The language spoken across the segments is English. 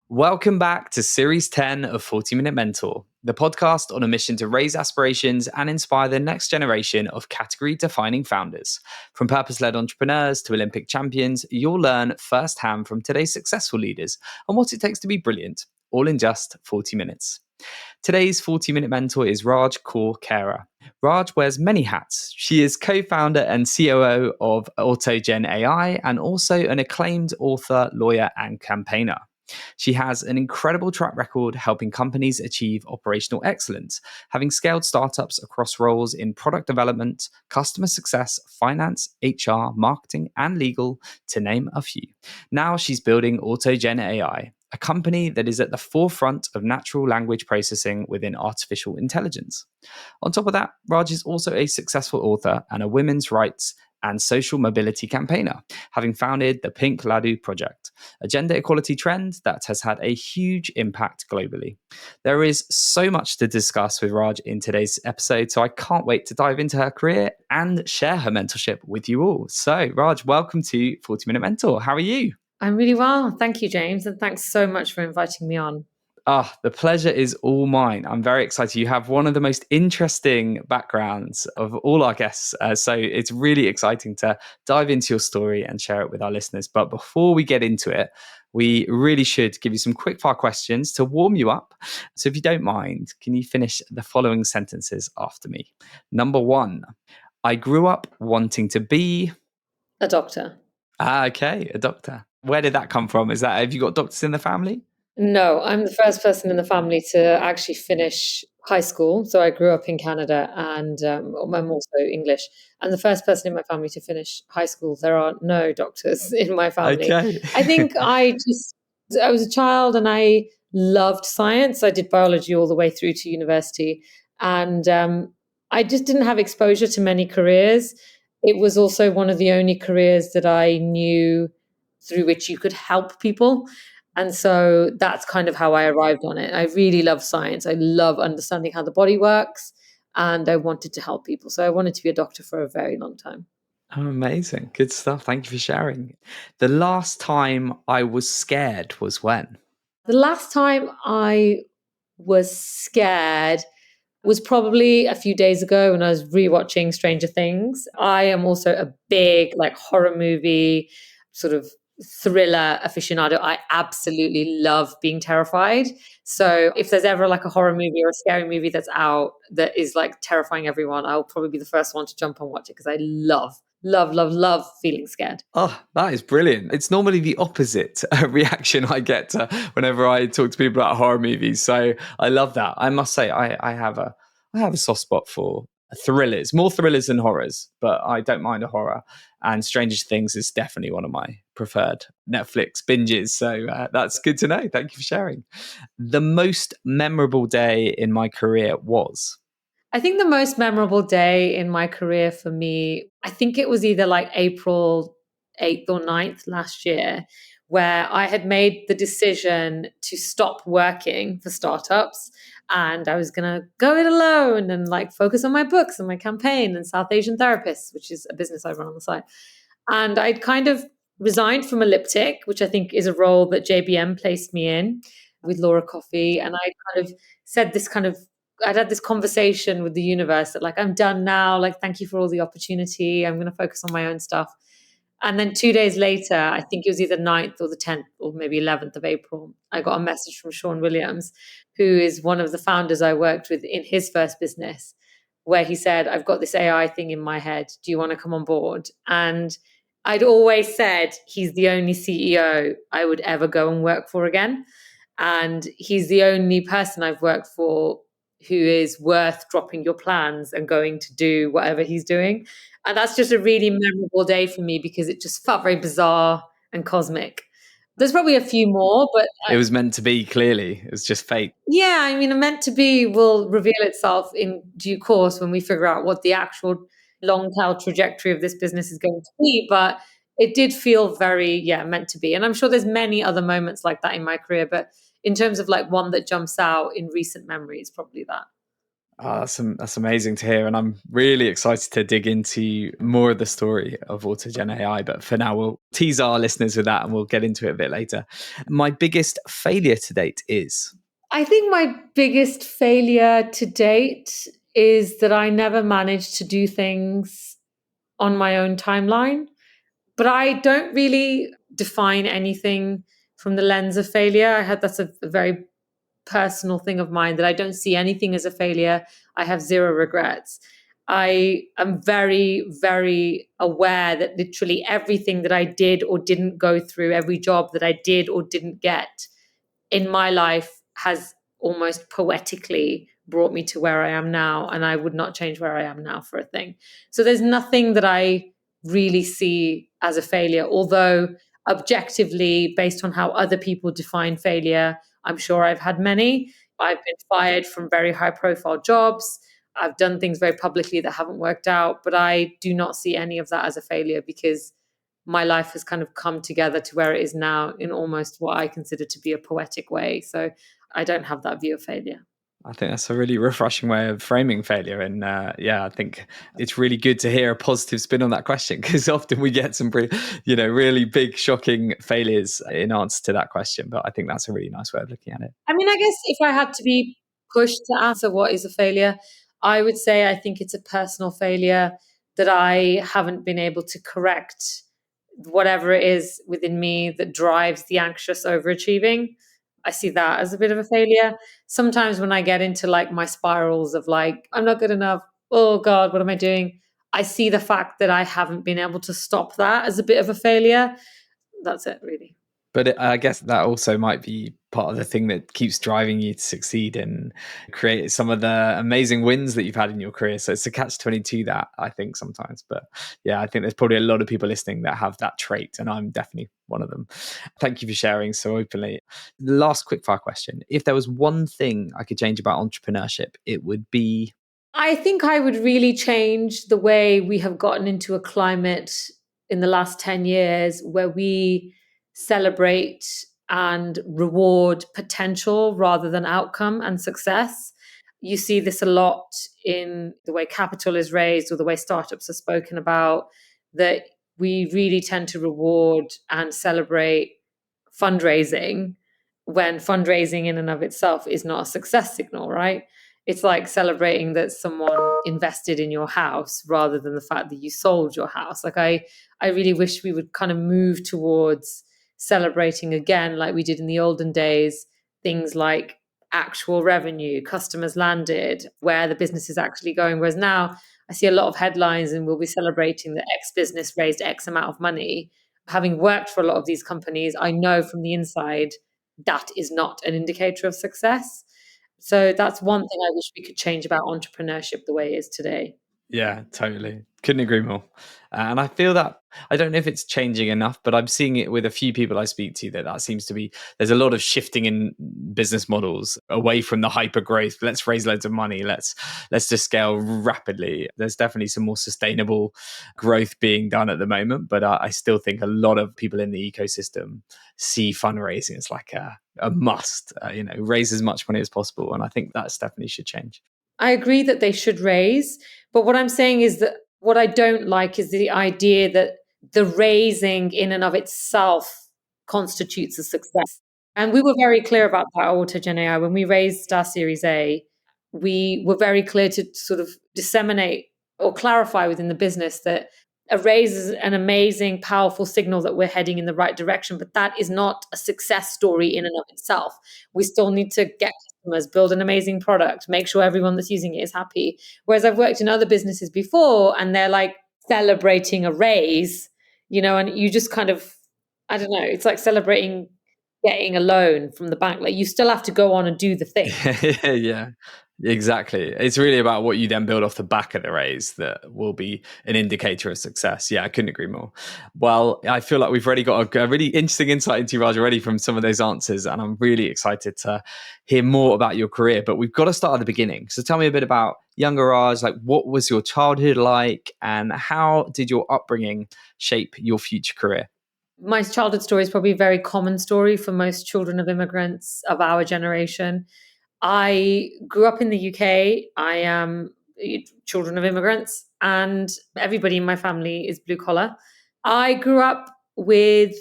Welcome back to Series 10 of 40-Minute Mentor, the podcast on a mission to raise aspirations and inspire the next generation of category-defining founders. From purpose-led entrepreneurs to Olympic champions, you'll learn firsthand from today's successful leaders on what it takes to be brilliant, all in just 40 minutes. Today's 40-Minute Mentor is Raj Kaur Khaira. Raj wears many hats. She is co-founder and COO of AutogenAI and also an acclaimed author, lawyer, and campaigner. She has an incredible track record helping companies achieve operational excellence, having scaled startups across roles in product development, customer success, finance, HR, marketing, and legal, to name a few. Now she's building AutogenAI, a company that is at the forefront of natural language processing within artificial intelligence. On top of that, Raj is also a successful author and a women's rights and social mobility campaigner, having founded the Pink Ladoo Project, a gender equality trend that has had a huge impact globally. There is so much to discuss with Raj in today's episode, so I can't wait to dive into her career and share her mentorship with you all. So, Raj, welcome to 40-Minute Mentor. How are you? I'm really well. Thank you, James. And thanks so much for inviting me on. The pleasure is all mine. I'm very excited. You have one of the most interesting backgrounds of all our guests. So it's really exciting to dive into your story and share it with our listeners. But before we get into it, we really should give you some quick fire questions to warm you up. So if you don't mind, can you finish the following sentences after me? Number 1, I grew up wanting to be... A doctor. Okay, a doctor. Where did that come from? Have you got doctors in the family? No, I'm the first person in the family to actually finish high school. So I grew up in Canada and I'm also English. And the first person in my family to finish high school. There are no doctors in my family. Okay. I think I was a child and I loved science. I did biology all the way through to university. And I just didn't have exposure to many careers. It was also one of the only careers that I knew through which you could help people. And so that's kind of how I arrived on it. I really love science. I love understanding how the body works. And I wanted to help people. So I wanted to be a doctor for a very long time. Oh, amazing. Good stuff. Thank you for sharing. The last time I was scared was when? The last time I was scared was probably a few days ago when I was rewatching Stranger Things. I am also a big horror movie sort of thriller aficionado. I absolutely love being terrified. So if there's ever a horror movie or a scary movie that's out that is terrifying everyone, I'll probably be the first one to jump and watch it because I love feeling scared. Oh, that is brilliant. It's normally the opposite reaction I get whenever I talk to people about horror movies. So I love that. I must say I have a soft spot for thrillers, more thrillers than horrors, but I don't mind a horror. And Stranger Things is definitely one of my preferred Netflix binges. So that's good to know. Thank you for sharing. The most memorable day in my career was... I think the most memorable day in my career for me, I think it was either April 8th or 9th last year, where I had made the decision to stop working for startups and I was going to go it alone and focus on my books and my campaign and South Asian Therapists, which is a business I run on the side. And I'd kind of resigned from Elliptic, which I think is a role that JBM placed me in with Laura Coffey. And I kind of said I'd had this conversation with the universe that I'm done now. Thank you for all the opportunity. I'm going to focus on my own stuff. And then 2 days later, I think it was either 9th or the 10th or maybe 11th of April, I got a message from Sean Williams, who is one of the founders I worked with in his first business, where he said, I've got this AI thing in my head. Do you want to come on board? And I'd always said he's the only CEO I would ever go and work for again. And he's the only person I've worked for who is worth dropping your plans and going to do whatever he's doing. And that's just a really memorable day for me because it just felt very bizarre and cosmic. There's probably a few more, but... It was meant to be, clearly. It was just fate. Yeah, I mean, a meant to be will reveal itself in due course when we figure out what the actual long-tail trajectory of this business is going to be. But it did feel very, meant to be. And I'm sure there's many other moments like that in my career, but in terms of one that jumps out in recent memory, it's probably that. Oh, that's amazing to hear. And I'm really excited to dig into more of the story of Autogen AI. But for now, we'll tease our listeners with that and we'll get into it a bit later. My biggest failure to date is. I think my biggest failure to date is that I never managed to do things on my own timeline. But I don't really define anything from the lens of failure. I had that's a very personal thing of mine that I don't see anything as a failure. I have zero regrets. I am very, very aware that literally everything that I did or didn't go through, every job that I did or didn't get in my life has almost poetically brought me to where I am now. And I would not change where I am now for a thing. So there's nothing that I really see as a failure, although objectively, based on how other people define failure, I'm sure I've had many. I've been fired from very high profile jobs. I've done things very publicly that haven't worked out, but I do not see any of that as a failure because my life has kind of come together to where it is now in almost what I consider to be a poetic way. So I don't have that view of failure. I think that's a really refreshing way of framing failure. And yeah, I think it's really good to hear a positive spin on that question because often we get some really big, shocking failures in answer to that question. But I think that's a really nice way of looking at it. I mean, I guess if I had to be pushed to answer what is a failure, I would say I think it's a personal failure that I haven't been able to correct whatever it is within me that drives the anxious overachieving. I see that as a bit of a failure. Sometimes when I get into like my spirals of like, I'm not good enough. Oh God, what am I doing? I see the fact that I haven't been able to stop that as a bit of a failure. That's it, really. But I guess that also might be part of the thing that keeps driving you to succeed and create some of the amazing wins that you've had in your career. So it's a catch-22 that I think sometimes. But yeah, I think there's probably a lot of people listening that have that trait, and I'm definitely one of them. Thank you for sharing so openly. The last quickfire question. If there was one thing I could change about entrepreneurship, it would be. I think I would really change the way we have gotten into a climate in the last 10 years where we celebrate and reward potential rather than outcome and success. You see this a lot in the way capital is raised or the way startups are spoken about, that we really tend to reward and celebrate fundraising when fundraising in and of itself is not a success signal, right? It's like celebrating that someone invested in your house rather than the fact that you sold your house. Like I really wish we would kind of move towards celebrating again, like we did in the olden days, things like actual revenue, customers landed, where the business is actually going. Whereas now I see a lot of headlines and we'll be celebrating that X business raised X amount of money. Having worked for a lot of these companies, I know from the inside that is not an indicator of success. So that's one thing I wish we could change about entrepreneurship the way it is today. Yeah, totally. Couldn't agree more. And I feel that I don't know if it's changing enough, but I'm seeing it with a few people I speak to that seems to be there's a lot of shifting in business models away from the hyper growth. Let's raise loads of money. Let's just scale rapidly. There's definitely some more sustainable growth being done at the moment, but I still think a lot of people in the ecosystem see fundraising as like a must. Raise as much money as possible, and I think that's definitely should change. I agree that they should raise, but what I'm saying is that what I don't like is the idea that the raising in and of itself constitutes a success. And we were very clear about that at AutogenAI. When we raised our Series A, we were very clear to sort of disseminate or clarify within the business that a raise is an amazing, powerful signal that we're heading in the right direction, but that is not a success story in and of itself. We still need to get customers, build an amazing product, make sure everyone that's using it is happy. Whereas I've worked in other businesses before and they're like celebrating a raise, and you just kind of, I don't know, it's like celebrating getting a loan from the bank. Like you still have to go on and do the thing. Yeah, exactly. It's really about what you then build off the back of the raise that will be an indicator of success. Yeah, I couldn't agree more. Well, I feel like we've already got a really interesting insight into you, Raj, already from some of those answers. And I'm really excited to hear more about your career. But we've got to start at the beginning. So tell me a bit about younger Raj. Like, what was your childhood like? And how did your upbringing shape your future career? My childhood story is probably a very common story for most children of immigrants of our generation. I grew up in the UK. I am children of immigrants, and everybody in my family is blue collar. I grew up with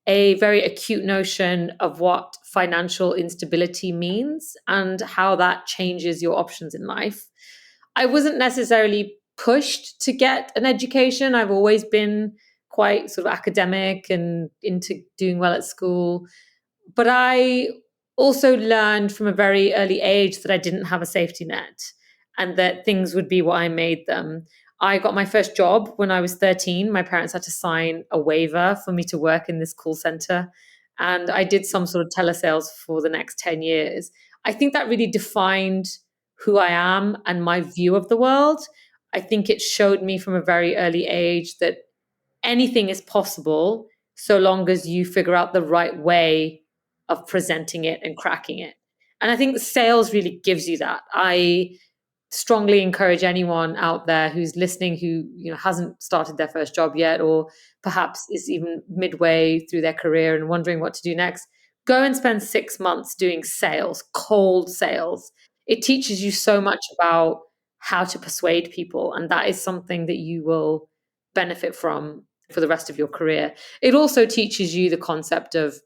a very acute notion of what financial instability means and how that changes your options in life. I wasn't necessarily pushed to get an education. I've always been quite sort of academic and into doing well at school. But I also learned from a very early age that I didn't have a safety net and that things would be what I made them. I got my first job when I was 13. My parents had to sign a waiver for me to work in this call center. And I did some sort of telesales for the next 10 years. I think that really defined who I am and my view of the world. I think it showed me from a very early age that anything is possible so long as you figure out the right way of presenting it and cracking it. And I think sales really gives you that. I strongly encourage anyone out there who's listening who hasn't started their first job yet, or perhaps is even midway through their career and wondering what to do next. Go and spend 6 months doing sales, cold sales. It teaches you so much about how to persuade people, and that is something that you will benefit from for the rest of your career. It also teaches you the concept of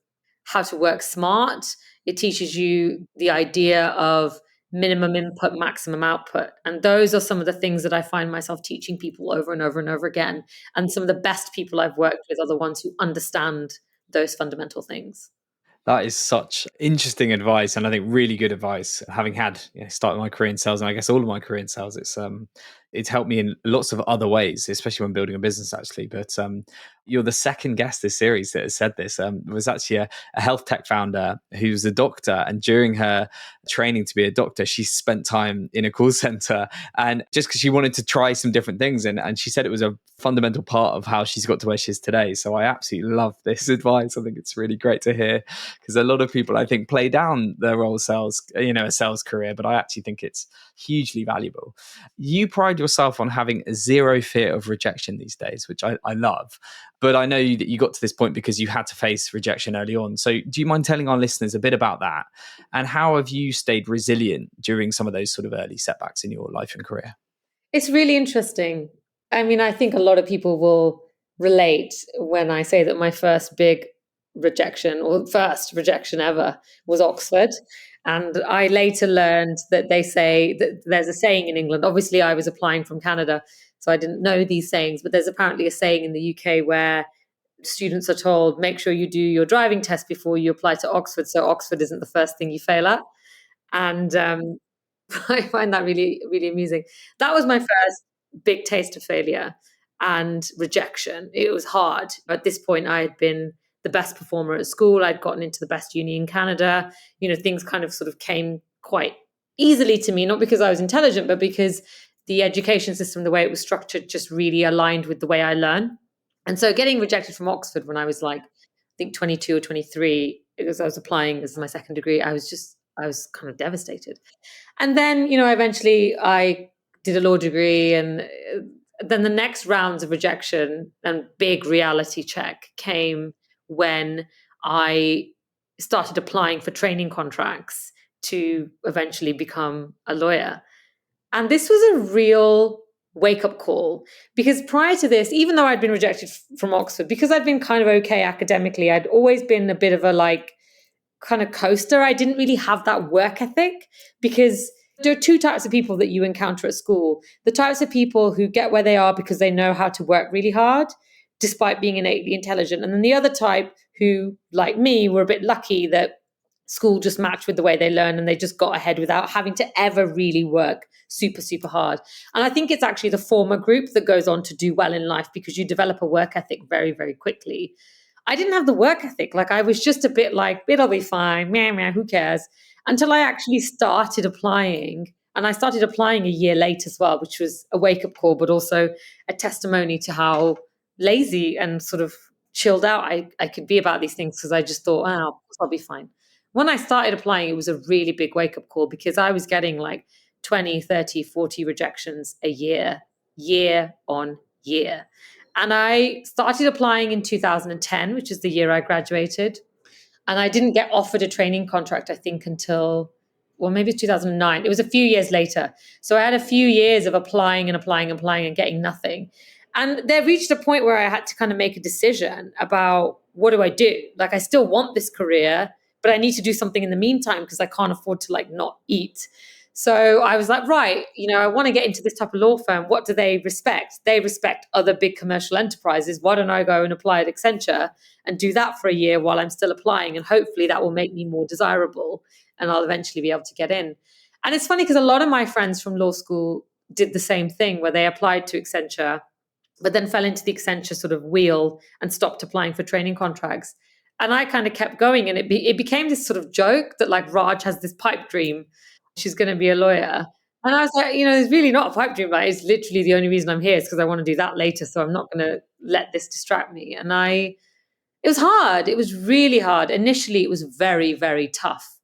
how to work smart. It teaches you the idea of minimum input, maximum output. And those are some of the things that I find myself teaching people over and over and over again. And some of the best people I've worked with are the ones who understand those fundamental things. That is such interesting advice, and I think really good advice. Having had started my career in sales, and I guess all of my career in sales, it's helped me in lots of other ways, especially when building a business. Actually, but you're the second guest this series that has said this. Was actually a health tech founder who's a doctor, and during her training to be a doctor, she spent time in a call center, and just because she wanted to try some different things, and she said it was a fundamental part of how she's got to where she is today. So I absolutely love this advice. I think it's really great to hear, because a lot of people, I think, play down their role sales, a sales career, but I actually think it's hugely valuable. You pride yourself on having a zero fear of rejection these days, which I love. But I know that you got to this point because you had to face rejection early on. So do you mind telling our listeners a bit about that? And how have you stayed resilient during some of those sort of early setbacks in your life and career? It's really interesting. I mean, I think a lot of people will relate when I say that my first big rejection, or first rejection ever, was Oxford. And I later learned that they say that there's a saying in England. Obviously, I was applying from Canada, so I didn't know these sayings, but there's apparently a saying in the UK where students are told, make sure you do your driving test before you apply to Oxford, so Oxford isn't the first thing you fail at. And I find that really, really amusing. That was my first big taste of failure and rejection. It was hard. At this point, I had been the best performer at school. I'd gotten into the best uni in Canada. Things kind of sort of came quite easily to me, not because I was intelligent, but because the education system, the way it was structured, just really aligned with the way I learn. And so getting rejected from Oxford when I was like, I think 22 or 23, because I was applying as my second degree, I was kind of devastated. And then, eventually I did a law degree, and then the next rounds of rejection and big reality check came when I started applying for training contracts to eventually become a lawyer. And this was a real wake up call, because prior to this, even though I'd been rejected from Oxford, because I'd been kind of okay academically, I'd always been a bit of a kind of coaster. I didn't really have that work ethic, because there are two types of people that you encounter at school. The types of people who get where they are because they know how to work really hard, despite being innately intelligent. And then the other type who, like me, were a bit lucky that school just matched with the way they learn and they just got ahead without having to ever really work super, super hard. And I think it's actually the former group that goes on to do well in life, because you develop a work ethic very, very quickly. I didn't have the work ethic. I was just a bit like, it'll be fine, meh, meh, who cares? Until I actually started applying. And I started applying a year late as well, which was a wake up call, but also a testimony to how lazy and sort of chilled out I could be about these things, because I just thought, oh, of course I'll be fine. When I started applying, it was a really big wake up call, because I was getting like 20, 30, 40 rejections a year on year. And I started applying in 2010, which is the year I graduated. And I didn't get offered a training contract, I think, until well, maybe it's 2009. It was a few years later. So I had a few years of applying and getting nothing. And there reached a point where I had to kind of make a decision about what do I do? Like, I still want this career, but I need to do something in the meantime because I can't afford to like not eat. So I was like, right, I want to get into this type of law firm. What do they respect? They respect other big commercial enterprises. Why don't I go and apply at Accenture and do that for a year while I'm still applying? And hopefully that will make me more desirable and I'll eventually be able to get in. And it's funny because a lot of my friends from law school did the same thing where they applied to Accenture, but then fell into the Accenture sort of wheel and stopped applying for training contracts. And I kind of kept going. And it became this sort of joke that like Raj has this pipe dream. She's going to be a lawyer. And I was like, it's really not a pipe dream. Like, it's literally the only reason I'm here is because I want to do that later. So I'm not going to let this distract me. And it was hard. It was really hard. Initially, it was very, very tough.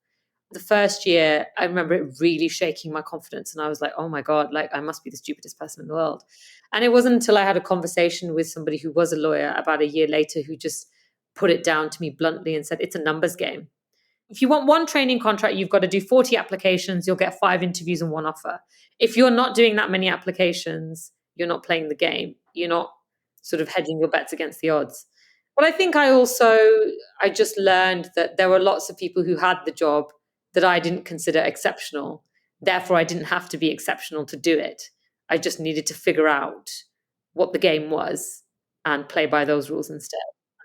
The first year, I remember it really shaking my confidence. And I was like, oh my God, like I must be the stupidest person in the world. And it wasn't until I had a conversation with somebody who was a lawyer about a year later who just put it down to me bluntly and said, it's a numbers game. If you want one training contract, you've got to do 40 applications, you'll get 5 interviews and 1 offer. If you're not doing that many applications, you're not playing the game. You're not sort of hedging your bets against the odds. But I think I just learned that there were lots of people who had the job that I didn't consider exceptional. Therefore, I didn't have to be exceptional to do it. I just needed to figure out what the game was and play by those rules instead.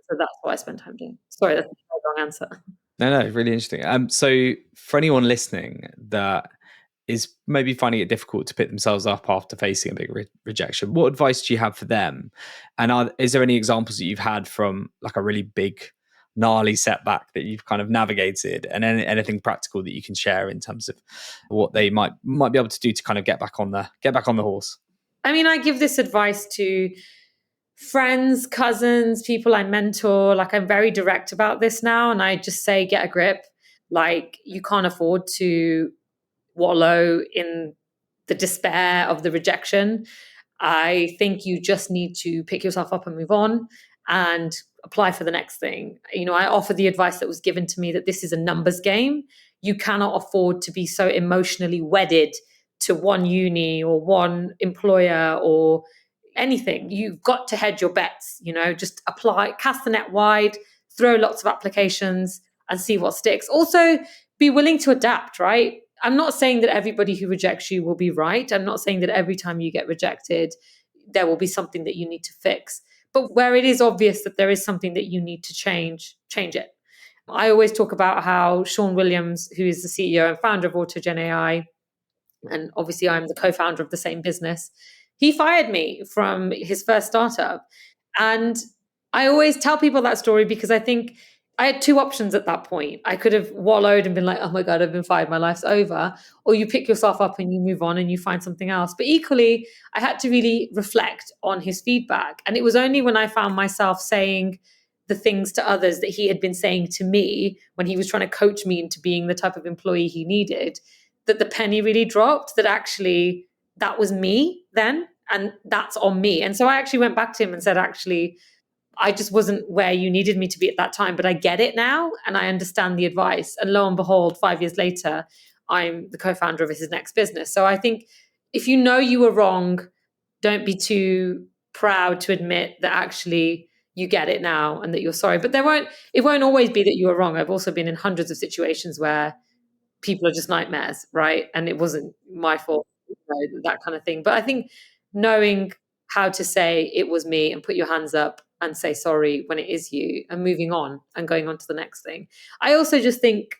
So that's what I spent time doing. Sorry, that's a long answer. No, really interesting. So for anyone listening that is maybe finding it difficult to pick themselves up after facing a big rejection, what advice do you have for them? And is there any examples that you've had from like a really big, gnarly setback that you've kind of navigated, and anything practical that you can share in terms of what they might be able to do to kind of get back on the horse? I mean, I give this advice to friends, cousins, people I mentor. Like, I'm very direct about this now. And I just say, get a grip. Like, you can't afford to wallow in the despair of the rejection. I think you just need to pick yourself up and move on and apply for the next thing. I offer the advice that was given to me that this is a numbers game. You cannot afford to be so emotionally wedded to one uni or one employer or anything. You've got to hedge your bets, just apply, cast the net wide, throw lots of applications and see what sticks. Also, be willing to adapt, right? I'm not saying that everybody who rejects you will be right. I'm not saying that every time you get rejected, there will be something that you need to fix. But where it is obvious that there is something that you need to change it. I always talk about how Sean Williams, who is the CEO and founder of AutogenAI, and obviously I'm the co-founder of the same business, he fired me from his first startup. And I always tell people that story because I think I had 2 options at that point. I could have wallowed and been like, oh my God, I've been fired, my life's over. Or you pick yourself up and you move on and you find something else. But equally, I had to really reflect on his feedback. And it was only when I found myself saying the things to others that he had been saying to me when he was trying to coach me into being the type of employee he needed, that the penny really dropped, that actually that was me then, and that's on me. And so I actually went back to him and said, actually, I just wasn't where you needed me to be at that time, but I get it now and I understand the advice. And lo and behold, 5 years later, I'm the co-founder of his next business. So I think if you know you were wrong, don't be too proud to admit that actually you get it now and that you're sorry. But it won't always be that you were wrong. I've also been in hundreds of situations where people are just nightmares, right? And it wasn't my fault, that kind of thing. But I think knowing how to say it was me and put your hands up and say sorry when it is you and moving on and going on to the next thing. I also just think,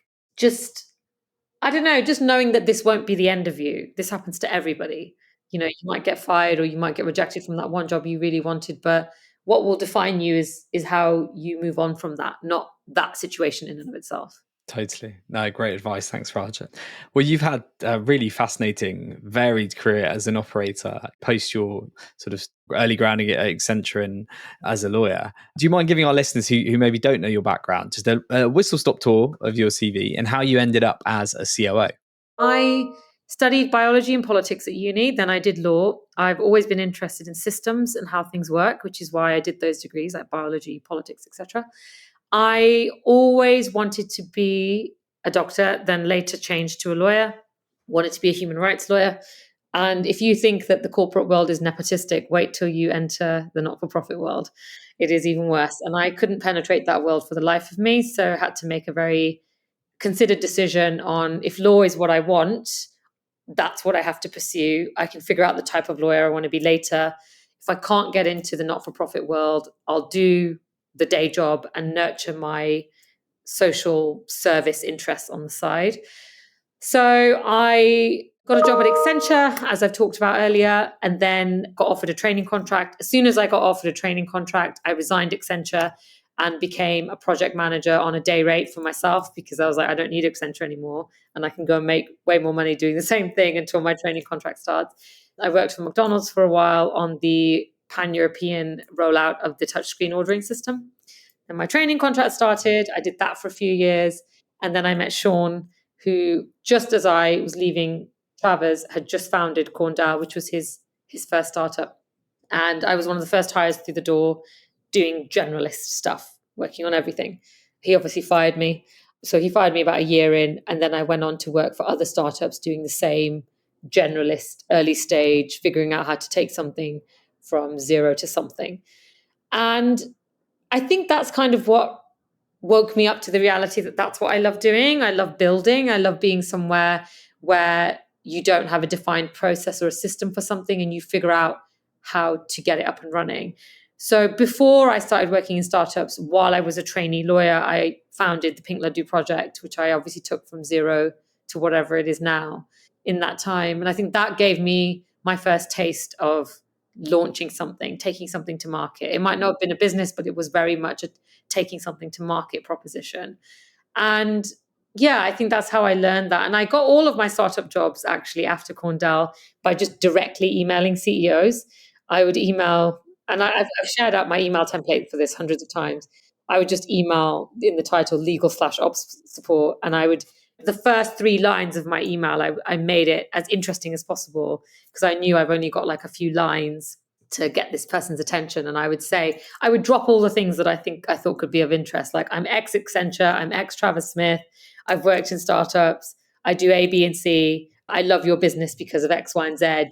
I don't know, just knowing that this won't be the end of you. This happens to everybody. You might get fired or you might get rejected from that one job you really wanted, but what will define you is how you move on from that, not that situation in and of itself. Totally. No, great advice. Thanks, Raj. Well, you've had a really fascinating, varied career as an operator post your sort of early grounding at Accenture and as a lawyer. Do you mind giving our listeners who maybe don't know your background just a whistle-stop tour of your CV and how you ended up as a COO? I studied biology and politics at uni. Then I did law. I've always been interested in systems and how things work, which is why I did those degrees like biology, politics, etc. I always wanted to be a doctor, then later changed to a lawyer, wanted to be a human rights lawyer. And if you think that the corporate world is nepotistic, wait till you enter the not-for-profit world. It is even worse. And I couldn't penetrate that world for the life of me. So I had to make a very considered decision on, if law is what I want, that's what I have to pursue. I can figure out the type of lawyer I want to be later. If I can't get into the not-for-profit world, I'll do the day job and nurture my social service interests on the side. So I got a job at Accenture, as I've talked about earlier, and then got offered a training contract. As soon as I got offered a training contract, I resigned Accenture and became a project manager on a day rate for myself, because I was like, I don't need Accenture anymore and I can go and make way more money doing the same thing until my training contract starts. I worked for McDonald's for a while on the pan-European rollout of the touchscreen ordering system. And my training contract started. I did that for a few years. And then I met Sean, who, just as I was leaving Travers, had just founded CornDAO, which was his first startup. And I was one of the first hires through the door, doing generalist stuff, working on everything. He obviously fired me. So he fired me about a year in. And then I went on to work for other startups doing the same generalist, early stage, figuring out how to take something from zero to something. And I think that's kind of what woke me up to the reality that that's what I love doing. I love building. I love being somewhere where you don't have a defined process or a system for something and you figure out how to get it up and running. So before I started working in startups, while I was a trainee lawyer, I founded the Pink Ladoo Project, which I obviously took from zero to whatever it is now in that time. And I think that gave me my first taste of launching something, taking something to market. It might not have been a business, but it was very much a taking something to market proposition. And yeah, I think that's how I learned that. And I got all of my startup jobs actually after CornDAO by just directly emailing CEOs. I would email, and I've shared out my email template for this hundreds of times. I would just email in the title legal/ops support. And the first 3 lines of my email, I made it as interesting as possible, because I knew I've only got like a few lines to get this person's attention. And I would drop all the things that I thought could be of interest. Like, I'm ex Accenture, I'm ex Travis Smith, I've worked in startups, I do A, B, and C. I love your business because of X, Y, and Z.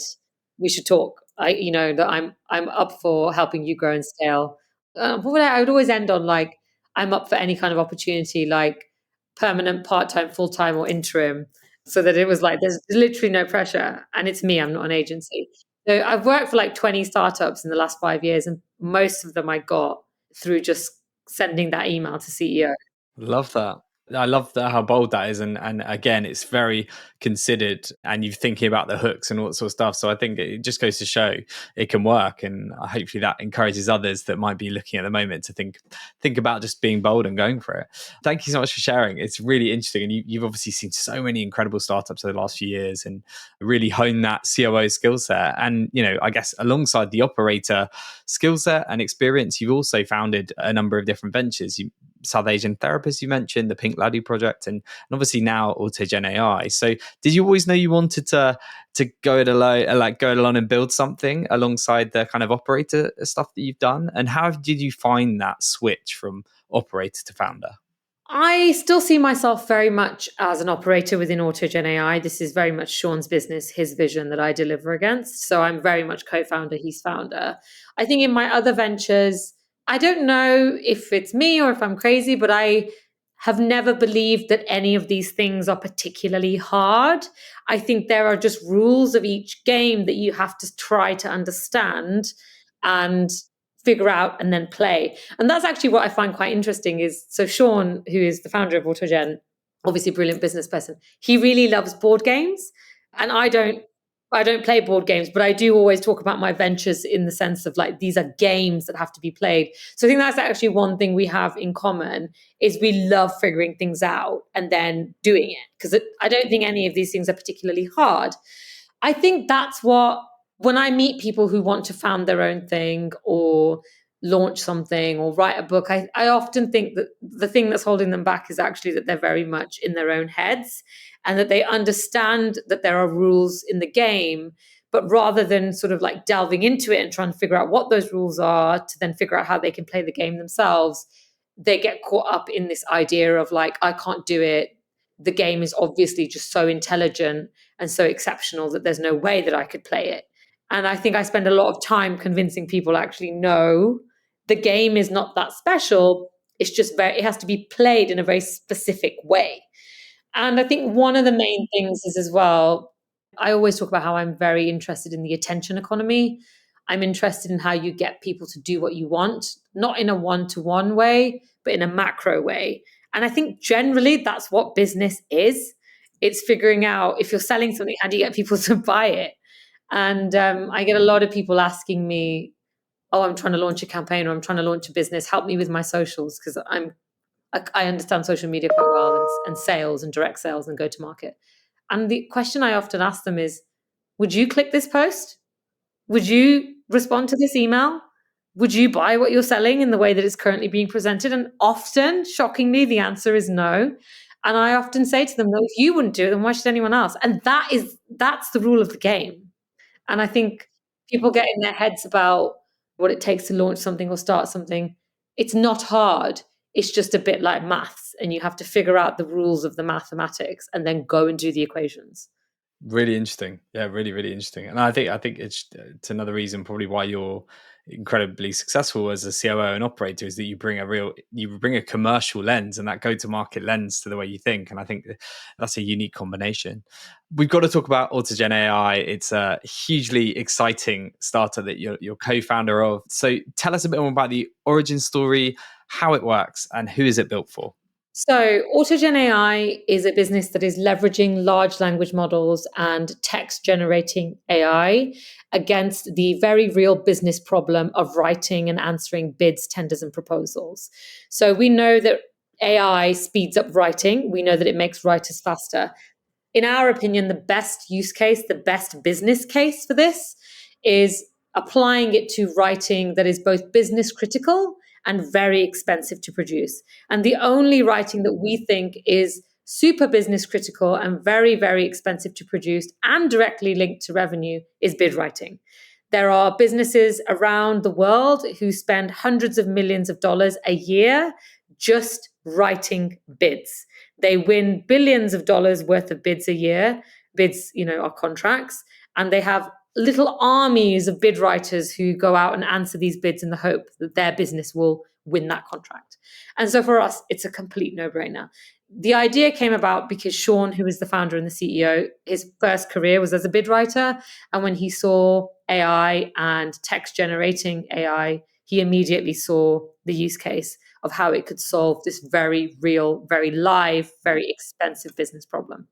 We should talk. That I'm up for helping you grow and scale. I would always end on like, I'm up for any kind of opportunity, like permanent, part-time, full-time, or interim, so that it was like there's literally no pressure, and it's me, I'm not an agency. So I've worked for like 20 startups in the last 5 years, and most of them I got through just sending that email to CEO. Love that. I love that, how bold that is. And again, it's very considered and you're thinking about the hooks and all that sort of stuff. So I think it just goes to show it can work. And hopefully that encourages others that might be looking at the moment to think about just being bold and going for it. Thank you so much for sharing. It's really interesting. And you've obviously seen so many incredible startups over the last few years and really honed that COO skill set. And, I guess alongside the operator skill set and experience, you've also founded a number of different ventures. South Asian Therapist, you mentioned the Pink Ladoo Project, and obviously now AutogenAI. So did you always know you wanted to go it alone and build something alongside the kind of operator stuff that you've done? And how did you find that switch from operator to founder? I still see myself very much as an operator within AutogenAI. This is very much Sean's business, his vision that I deliver against. So I'm very much co-founder, he's founder. I think in my other ventures, I don't know if it's me or if I'm crazy, but I have never believed that any of these things are particularly hard. I think there are just rules of each game that you have to try to understand and figure out and then play. And that's actually what I find quite interesting is, so Sean, who is the founder of Autogen, obviously a brilliant business person, he really loves board games. And I don't play board games, but I do always talk about my ventures in the sense of like, these are games that have to be played. So I think that's actually one thing we have in common is we love figuring things out and then doing it. Because I don't think any of these things are particularly hard. I think that's what, when I meet people who want to found their own thing or launch something or write a book, I often think that the thing that's holding them back is actually that they're very much in their own heads and that they understand that there are rules in the game, but rather than sort of like delving into it and trying to figure out what those rules are to then figure out how they can play the game themselves, they get caught up in this idea of like, I can't do it. the game is obviously just so intelligent and so exceptional that there's no way that I could play it. And I think I spend a lot of time convincing people actually, no, the game is not that special. It's just it has to be played in a very specific way. And I think one of the main things is as well, I always talk about how I'm very interested in the attention economy. I'm interested in how you get people to do what you want, not in a one-to-one way, but in a macro way. And I think generally that's what business is. It's figuring out if you're selling something, how do you get people to buy it? And I get a lot of people asking me, oh, I'm trying to launch a campaign or I'm trying to launch a business. Help me with my socials because I understand social media quite well and sales and direct sales and go to market. And the question I often ask them is, would you click this post? Would you respond to this email? Would you buy what you're selling in the way that it's currently being presented? And often, shockingly, the answer is no. And I often say to them, no, if you wouldn't do it, then why should anyone else? And that's the rule of the game. And I think people get in their heads about what it takes to launch something or start something. It's not hard. It's just a bit like maths, and you have to figure out the rules of the mathematics and then go and do the equations. Really interesting. Yeah, really, really interesting. And I think it's another reason probably why you're incredibly successful as a COO and operator is that you bring a commercial lens and that go-to-market lens to the way you think. And I think that's a unique combination. We've got to talk about AutogenAI. It's a hugely exciting startup that you're co-founder of. So tell us a bit more about the origin story, how it works, and who is it built for? So, AutogenAI is a business that is leveraging large language models and text generating AI against the very real business problem of writing and answering bids, tenders, and proposals. So, we know that AI speeds up writing, we know that it makes writers faster. In our opinion, the best use case, the best business case for this is applying it to writing that is both business critical and very expensive to produce. And the only writing that we think is super business critical and very, very expensive to produce and directly linked to revenue is bid writing. There are businesses around the world who spend hundreds of millions of dollars a year just writing bids. They win billions of dollars worth of bids a year. Bids, are contracts, and they have little armies of bid writers who go out and answer these bids in the hope that their business will win that contract. And so for us, it's a complete no-brainer. The idea came about because Sean, who is the founder and the CEO, his first career was as a bid writer. And when he saw AI and text generating AI, he immediately saw the use case of how it could solve this very real, very live, very expensive business problem.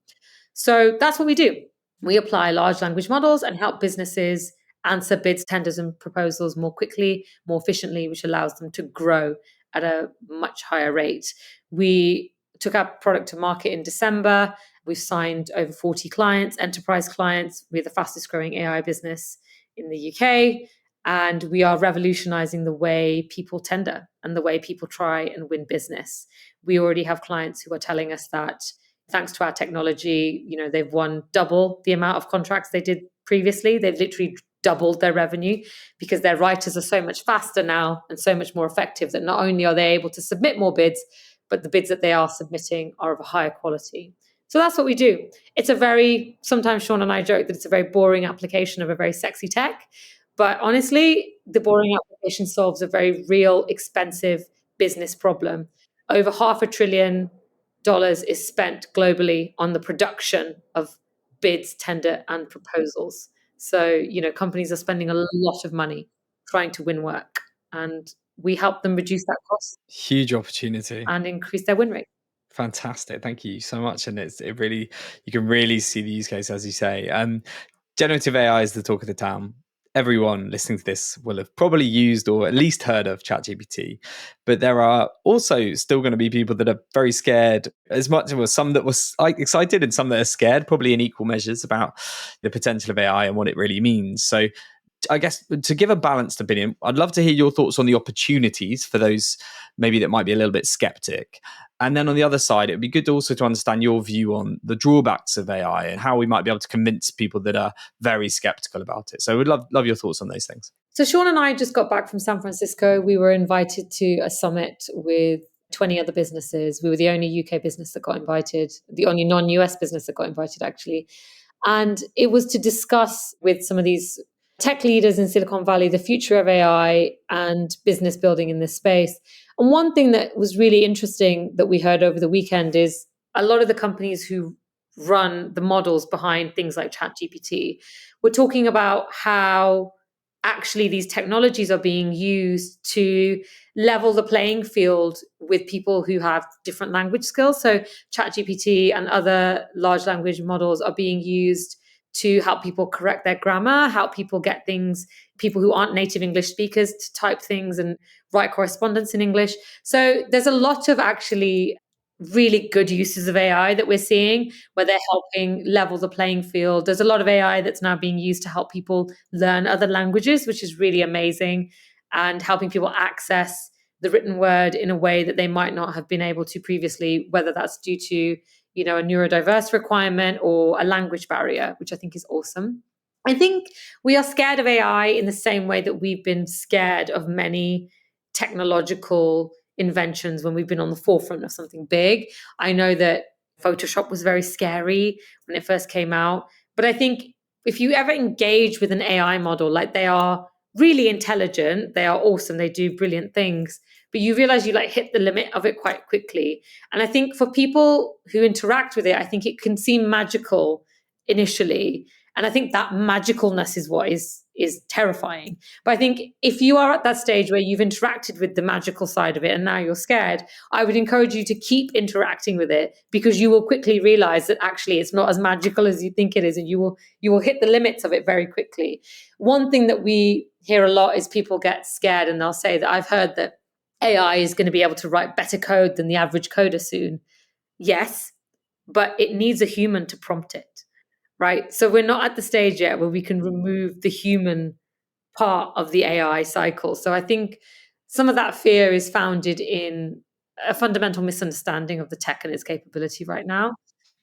So that's what we do. We apply large language models and help businesses answer bids, tenders, and proposals more quickly, more efficiently, which allows them to grow at a much higher rate. We took our product to market in December. We've signed over 40 clients, enterprise clients. We're the fastest growing AI business in the UK. And we are revolutionizing the way people tender and the way people try and win business. We already have clients who are telling us that thanks to our technology, they've won double the amount of contracts they did previously. They've literally doubled their revenue because their writers are so much faster now and so much more effective that not only are they able to submit more bids, but the bids that they are submitting are of a higher quality. So that's what we do. It's sometimes Sean and I joke that it's a very boring application of a very sexy tech. But honestly, the boring application solves a very real, expensive business problem. Over $500 billion is spent globally on the production of bids, tender, and proposals. So, companies are spending a lot of money trying to win work, and we help them reduce that cost Huge opportunity. and increase their win rate. Fantastic. Thank you so much. And you can really see the use case, as you say. Generative AI is the talk of the town. Everyone listening to this will have probably used or at least heard of ChatGPT, but there are also still going to be people that are very scared, as much as some that was excited and some that are scared, probably in equal measures, about the potential of AI and what it really means. So I guess to give a balanced opinion, I'd love to hear your thoughts on the opportunities for those maybe that might be a little bit skeptic. And then on the other side, it'd be good also to understand your view on the drawbacks of AI and how we might be able to convince people that are very skeptical about it. So I would love your thoughts on those things. So Sean and I just got back from San Francisco. We were invited to a summit with 20 other businesses. We were the only UK business that got invited, the only non-US business that got invited, actually. And it was to discuss with some of these tech leaders in Silicon Valley the future of AI and business building in this space. And one thing that was really interesting that we heard over the weekend is a lot of the companies who run the models behind things like ChatGPT were talking about how actually these technologies are being used to level the playing field with people who have different language skills. So ChatGPT and other large language models are being used to help people correct their grammar, help people get things, people who aren't native English speakers to type things and write correspondence in English. So there's a lot of actually really good uses of AI that we're seeing where they're helping level the playing field. There's a lot of AI that's now being used to help people learn other languages, which is really amazing, and helping people access the written word in a way that they might not have been able to previously, whether that's due to, a neurodiverse requirement or a language barrier, which I think is awesome. I think we are scared of AI in the same way that we've been scared of many technological inventions when we've been on the forefront of something big. I know that Photoshop was very scary when it first came out, but I think if you ever engage with an AI model, like they are really intelligent, they are awesome, they do brilliant things, but you realize you like hit the limit of it quite quickly. And I think for people who interact with it, I think it can seem magical initially. And I think that magicalness is what is terrifying. But I think if you are at that stage where you've interacted with the magical side of it and now you're scared, I would encourage you to keep interacting with it, because you will quickly realize that actually it's not as magical as you think it is, and you will hit the limits of it very quickly. One thing that we hear a lot is people get scared and they'll say that I've heard that AI is going to be able to write better code than the average coder soon. Yes, but it needs a human to prompt it. Right. So we're not at the stage yet where we can remove the human part of the AI cycle. So I think some of that fear is founded in a fundamental misunderstanding of the tech and its capability right now.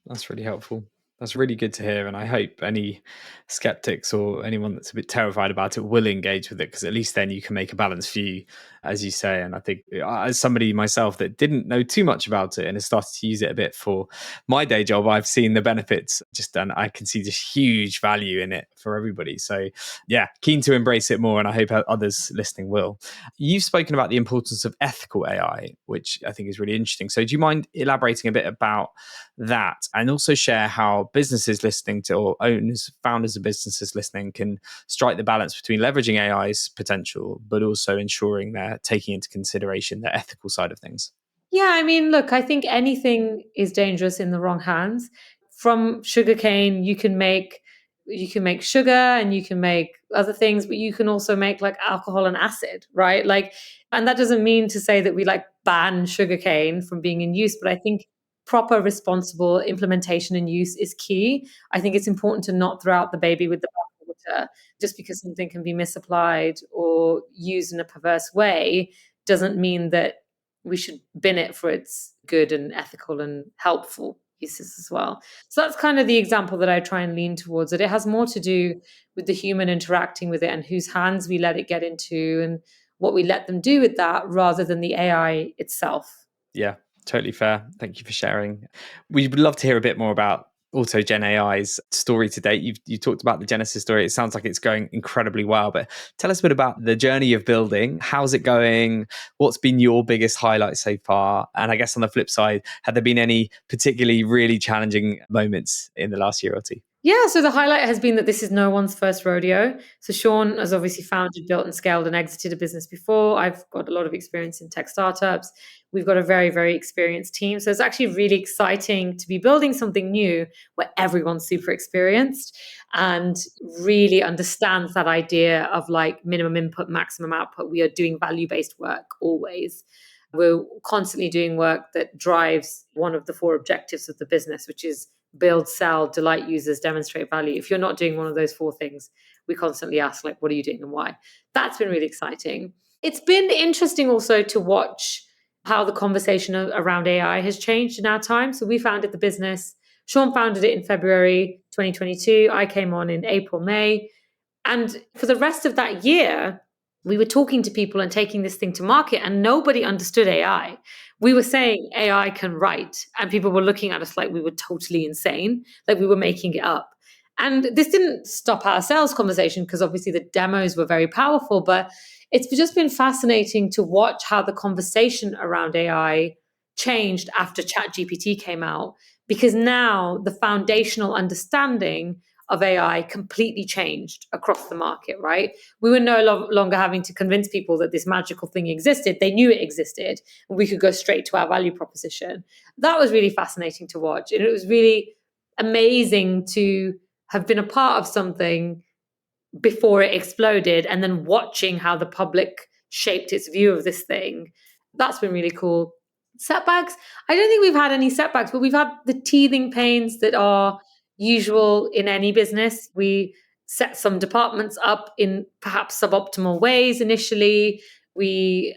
That's really helpful. That's really good to hear. And I hope any skeptics or anyone that's a bit terrified about it will engage with it, because at least then you can make a balanced view, as you say. And I think as somebody myself that didn't know too much about it and has started to use it a bit for my day job, I've seen the benefits and I can see just huge value in it for everybody. So yeah, keen to embrace it more. And I hope others listening will. You've spoken about the importance of ethical AI, which I think is really interesting. So do you mind elaborating a bit about that, and also share how businesses listening to, or owners, founders of businesses listening, can strike the balance between leveraging AI's potential, but also ensuring they're taking into consideration the ethical side of things? Yeah, I mean, look, I think anything is dangerous in the wrong hands. From sugarcane, you can make sugar and you can make other things, but you can also make like alcohol and acid, right? Like, and that doesn't mean to say that we like ban sugarcane from being in use, but I think proper responsible implementation and use is key. I think it's important to not throw out the baby with the bathwater. Just because something can be misapplied or used in a perverse way doesn't mean that we should bin it for its good and ethical and helpful uses as well. So that's kind of the example that I try and lean towards. It has more to do with the human interacting with it and whose hands we let it get into and what we let them do with that, rather than the AI itself. Yeah, totally fair. Thank you for sharing. We'd love to hear a bit more about AutogenAI's story to date. You've talked about the Genesis story. It sounds like it's going incredibly well, but tell us a bit about the journey of building. How's it going? What's been your biggest highlight so far? And I guess on the flip side, have there been any particularly really challenging moments in the last year or two? Yeah, so the highlight has been that this is no one's first rodeo. So Sean has obviously founded, built, and scaled and exited a business before. I've got a lot of experience in tech startups. We've got a very, very experienced team. So it's actually really exciting to be building something new where everyone's super experienced and really understands that idea of like minimum input, maximum output. We are doing value-based work always. We're constantly doing work that drives one of the four objectives of the business, which is build, sell, delight users, demonstrate value. If you're not doing one of those four things, we constantly ask, like, what are you doing and why? That's been really exciting. It's been interesting also to watch how the conversation around AI has changed in our time. So we founded the business. Sean founded it in February 2022. I came on in April, May. And for the rest of that year, we were talking to people and taking this thing to market, and nobody understood AI. we were saying AI can write, and people were looking at us like we were totally insane, like we were making it up. And this didn't stop our sales conversation because obviously the demos were very powerful, but it's just been fascinating to watch how the conversation around AI changed after ChatGPT came out, because now the foundational understanding of AI completely changed across the market, right? We were no longer having to convince people that this magical thing existed. They knew it existed, and we could go straight to our value proposition. That was really fascinating to watch. And it was really amazing to have been a part of something before it exploded and then watching how the public shaped its view of this thing. That's been really cool. Setbacks, I don't think we've had any setbacks, but we've had the teething pains that are usual in any business. We set some departments up in perhaps suboptimal ways initially. We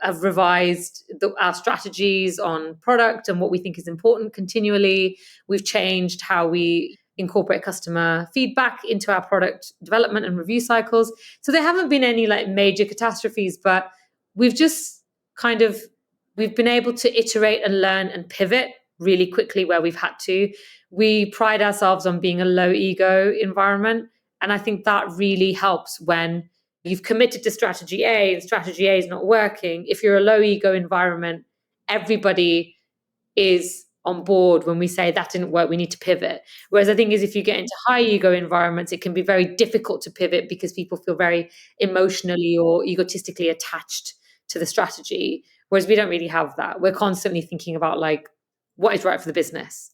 have revised our strategies on product and what we think is important continually. We've changed how we incorporate customer feedback into our product development and review cycles. So there haven't been any like major catastrophes, but we've just kind of we've been able to iterate and learn and pivot really quickly where we've had to. We pride ourselves on being a low ego environment, and I think that really helps when you've committed to strategy A and strategy A is not working. If you're a low ego environment, everybody is on board when we say that didn't work, we need to pivot. Whereas I think is if you get into high ego environments, it can be very difficult to pivot because people feel very emotionally or egotistically attached to the strategy. Whereas we don't really have that. We're constantly thinking about like what is right for the business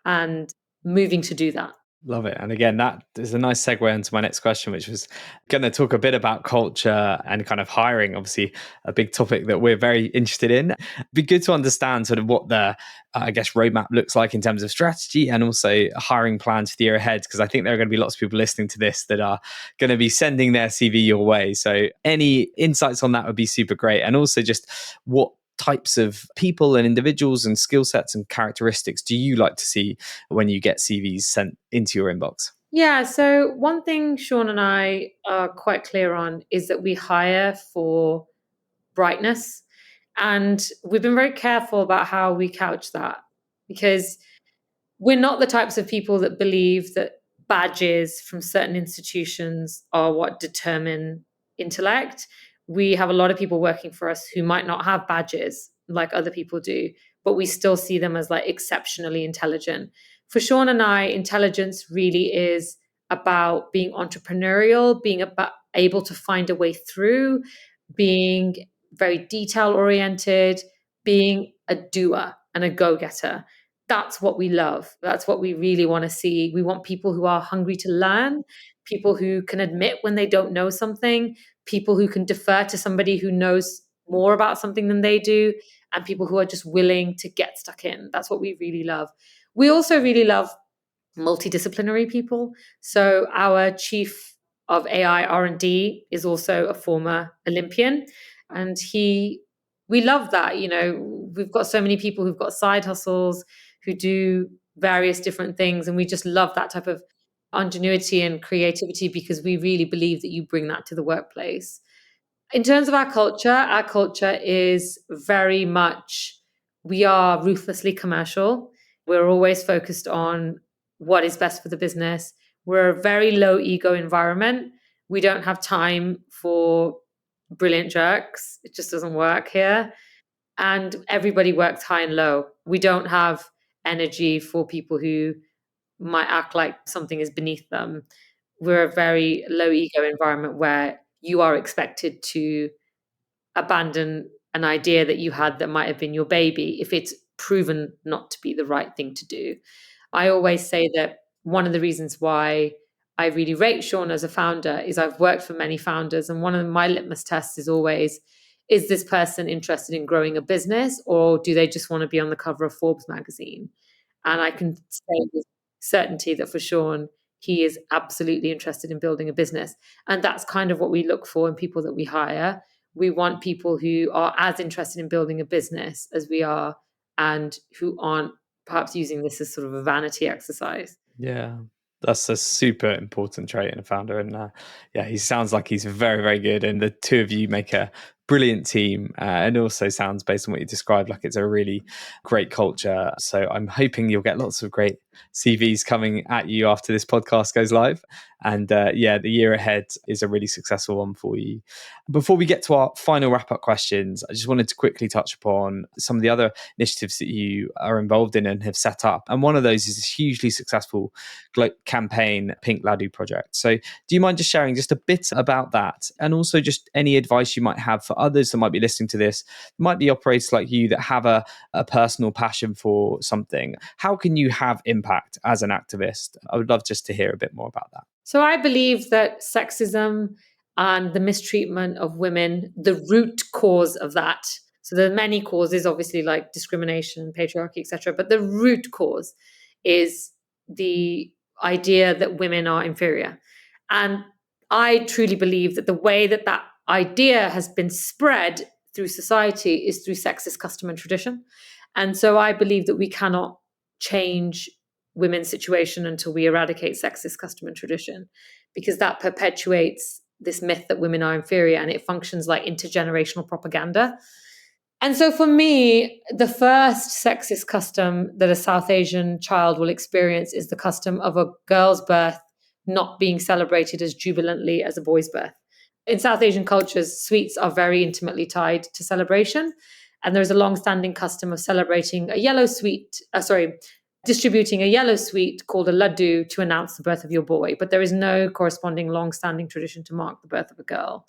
and moving to do that. Love it. And again, that is a nice segue into my next question, which was going to talk a bit about culture and kind of hiring, obviously a big topic that we're very interested in. It'd be good to understand sort of what the, I guess, roadmap looks like in terms of strategy and also hiring plans for the year ahead, because I think there are going to be lots of people listening to this that are going to be sending their CV your way. So any insights on that would be super great. And also just what types of people and individuals and skill sets and characteristics do you like to see when you get CVs sent into your inbox? Yeah, so one thing Sean and I are quite clear on is that we hire for brightness. And we've been very careful about how we couch that because we're not the types of people that believe that badges from certain institutions are what determine intellect. We have a lot of people working for us who might not have badges like other people do, but we still see them as like exceptionally intelligent. For Sean and I, intelligence really is about being entrepreneurial, being about able to find a way through, being very detail oriented, being a doer and a go getter. That's what we love. That's what we really want to see. We want people who are hungry to learn, people who can admit when they don't know something, people who can defer to somebody who knows more about something than they do, and people who are just willing to get stuck in. That's what we really love. We also really love multidisciplinary people. So our chief of AI R&D is also a former Olympian, and we love that. You know, we've got so many people who've got side hustles, who do various different things, and we just love that type of ingenuity and creativity because we really believe that you bring that to the workplace. In terms of our culture is very much, we are ruthlessly commercial. We're always focused on what is best for the business. We're a very low ego environment. We don't have time for brilliant jerks. It just doesn't work here. And everybody works high and low. We don't have energy for people who might act like something is beneath them. We're a very low ego environment where you are expected to abandon an idea that you had that might have been your baby if it's proven not to be the right thing to do. I always say that one of the reasons why I really rate Sean as a founder is I've worked for many founders, and one of my litmus tests is always, is this person interested in growing a business or do they just want to be on the cover of Forbes magazine? And I can say with certainty that for Sean, he is absolutely interested in building a business. And that's kind of what we look for in people that we hire. We want people who are as interested in building a business as we are and who aren't perhaps using this as sort of a vanity exercise. Yeah, that's a super important trait in a founder. And yeah, he sounds like he's very, very good. And the two of you make a brilliant team, and also sounds, based on what you described, like it's a really great culture. So I'm hoping you'll get lots of great CVs coming at you after this podcast goes live. And the year ahead is a really successful one for you. Before we get to our final wrap up questions, I just wanted to quickly touch upon some of the other initiatives that you are involved in and have set up. And one of those is this hugely successful campaign, Pink Ladoo Project. So do you mind just sharing just a bit about that, and also just any advice you might have for others that might be listening to this, might be operators like you that have a personal passion for something? How can you have impact as an activist? I would love just to hear a bit more about that. So I believe that sexism and the mistreatment of women, the root cause of that. So there are many causes, obviously, like discrimination, patriarchy, etc. But the root cause is the idea that women are inferior. And I truly believe that the way that that idea has been spread through society is through sexist custom and tradition. And so I believe that we cannot change women's situation until we eradicate sexist custom and tradition, because that perpetuates this myth that women are inferior, and it functions like intergenerational propaganda. And so for me, the first sexist custom that a South Asian child will experience is the custom of a girl's birth not being celebrated as jubilantly as a boy's birth. In South Asian cultures, sweets are very intimately tied to celebration. And there's a long-standing custom of celebrating a yellow sweet, distributing a yellow sweet called a ladoo to announce the birth of your boy. But there is no corresponding long-standing tradition to mark the birth of a girl.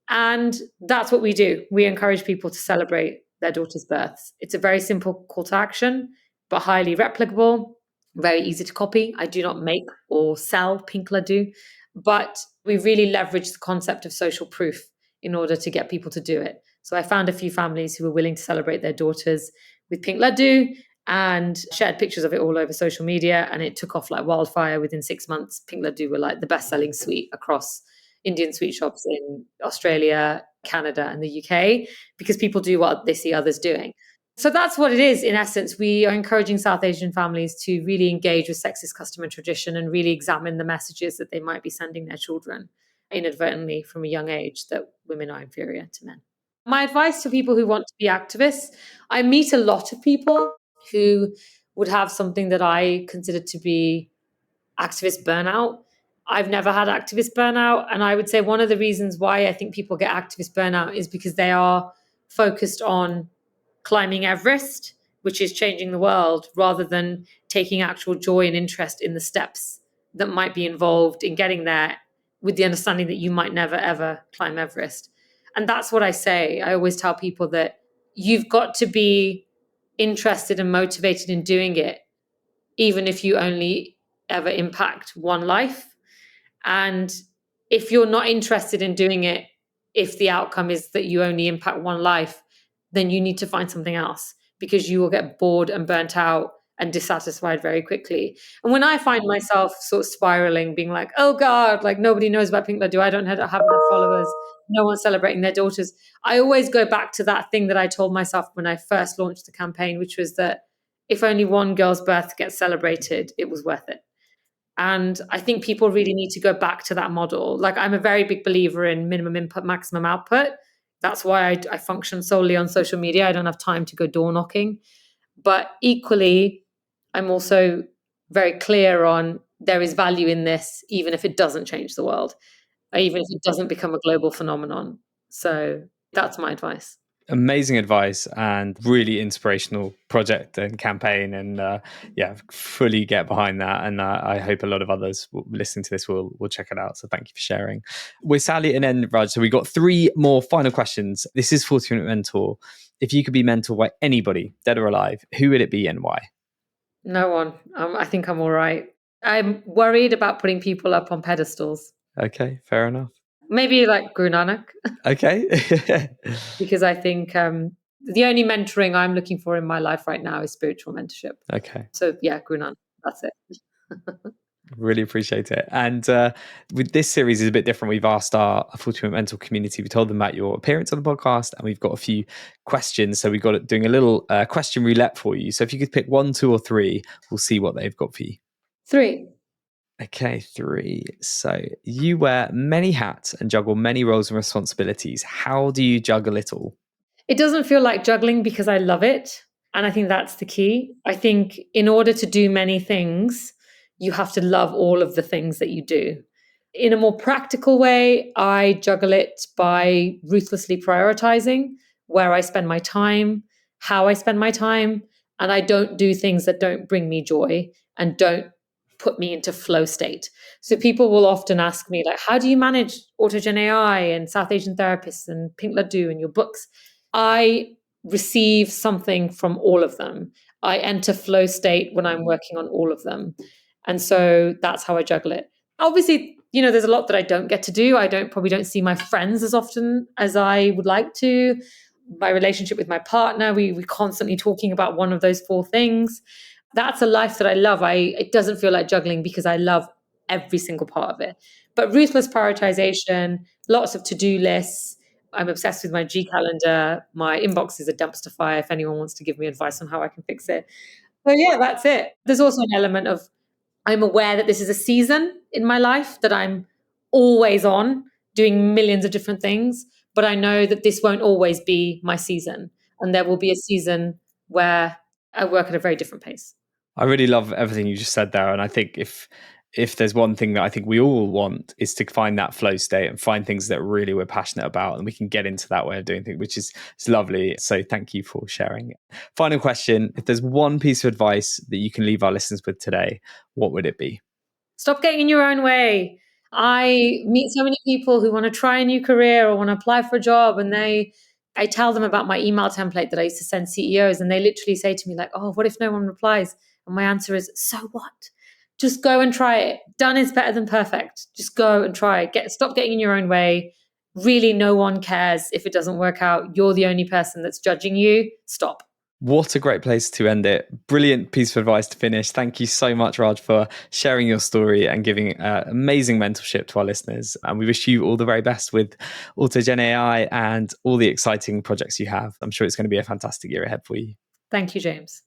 And that's what we do. We encourage people to celebrate their daughter's births. It's a very simple call to action, but highly replicable, very easy to copy. I do not make or sell Pink Ladoo, but we really leverage the concept of social proof in order to get people to do it. So I found a few families who were willing to celebrate their daughters with Pink Ladoo and shared pictures of it all over social media. And it took off like wildfire. Within 6 months, Pink Ladoo were like the best-selling sweet across Indian sweet shops in Australia, Canada, and the UK, because people do what they see others doing. So that's what it is. In essence, we are encouraging South Asian families to really engage with sexist custom and tradition and really examine the messages that they might be sending their children inadvertently from a young age, that women are inferior to men. My advice to people who want to be activists: I meet a lot of people who would have something that I consider to be activist burnout. I've never had activist burnout. And I would say one of the reasons why I think people get activist burnout is because they are focused on climbing Everest, which is changing the world, rather than taking actual joy and interest in the steps that might be involved in getting there, with the understanding that you might never, ever climb Everest. And that's what I say. I always tell people that you've got to be interested and motivated in doing it, even if you only ever impact one life. And if you're not interested in doing it, if the outcome is that you only impact one life, then you need to find something else, because you will get bored and burnt out and dissatisfied very quickly. And when I find myself sort of spiraling, being like, oh God, like nobody knows about Pink Ladoo, I don't have enough followers, no one's celebrating their daughters, I always go back to that thing that I told myself when I first launched the campaign, which was that if only one girl's birth gets celebrated, it was worth it. And I think people really need to go back to that model. Like, I'm a very big believer in minimum input, maximum output. That's why I function solely on social media. I don't have time to go door knocking. But equally, I'm also very clear on there is value in this, even if it doesn't change the world, even if it doesn't become a global phenomenon. So that's my advice. Amazing advice and really inspirational project and campaign, and fully get behind that. And I hope a lot of others listening to this will check it out. So thank you for sharing. We're sadly at an end, Raj. So we've got 3 more final questions. This is 40-minute mentor. If you could be mentored by anybody, dead or alive, who would it be and why? No one. I think I'm all right. I'm worried about putting people up on pedestals. Okay, fair enough. Maybe like Guru Nanak. Okay. Because I think the only mentoring I'm looking for in my life right now is spiritual mentorship. Okay. So yeah, Guru Nanak, that's it. Really appreciate it. And with this series is a bit different. We've asked our 40-minute mentor community, we told them about your appearance on the podcast, and we've got a few questions. So we've got it doing a little question roulette for you. So if you could pick 1, 2, or 3, we'll see what they've got for you. 3. Okay, 3. So you wear many hats and juggle many roles and responsibilities. How do you juggle it all? It doesn't feel like juggling because I love it. And I think that's the key. I think in order to do many things, you have to love all of the things that you do. In a more practical way, I juggle it by ruthlessly prioritizing where I spend my time, how I spend my time, and I don't do things that don't bring me joy and don't put me into flow state. So people will often ask me, like, how do you manage Autogen AI and South Asian therapists and Pink Ladoo and your books? I receive something from all of them. I enter flow state when I'm working on all of them. And so that's how I juggle it. Obviously, there's a lot that I don't get to do. Probably don't see my friends as often as I would like to. My relationship with my partner, we're constantly talking about one of those four things. That's a life that I love. It doesn't feel like juggling because I love every single part of it. But ruthless prioritization, lots of to-do lists. I'm obsessed with my G calendar. My inbox is a dumpster fire if anyone wants to give me advice on how I can fix it. So yeah, that's it. There's also an element of I'm aware that this is a season in my life that I'm always on doing millions of different things, but I know that this won't always be my season. And there will be a season where I work at a very different pace. I really love everything you just said there. And I think if there's one thing that I think we all want is to find that flow state and find things that really we're passionate about, and we can get into that way of doing things, which is it's lovely. So thank you for sharing. Final question. If there's one piece of advice that you can leave our listeners with today, what would it be? Stop getting in your own way. I meet so many people who want to try a new career or want to apply for a job, and I tell them about my email template that I used to send CEOs, and they literally say to me like, "Oh, what if no one replies?" And my answer is, "So what? Just go and try it. Done is better than perfect. Just go and try it. Stop getting in your own way. Really, no one cares if it doesn't work out. You're the only person that's judging you. Stop." What a great place to end it. Brilliant piece of advice to finish. Thank you so much, Raj, for sharing your story and giving amazing mentorship to our listeners. And we wish you all the very best with AutoGen AI and all the exciting projects you have. I'm sure it's going to be a fantastic year ahead for you. Thank you, James.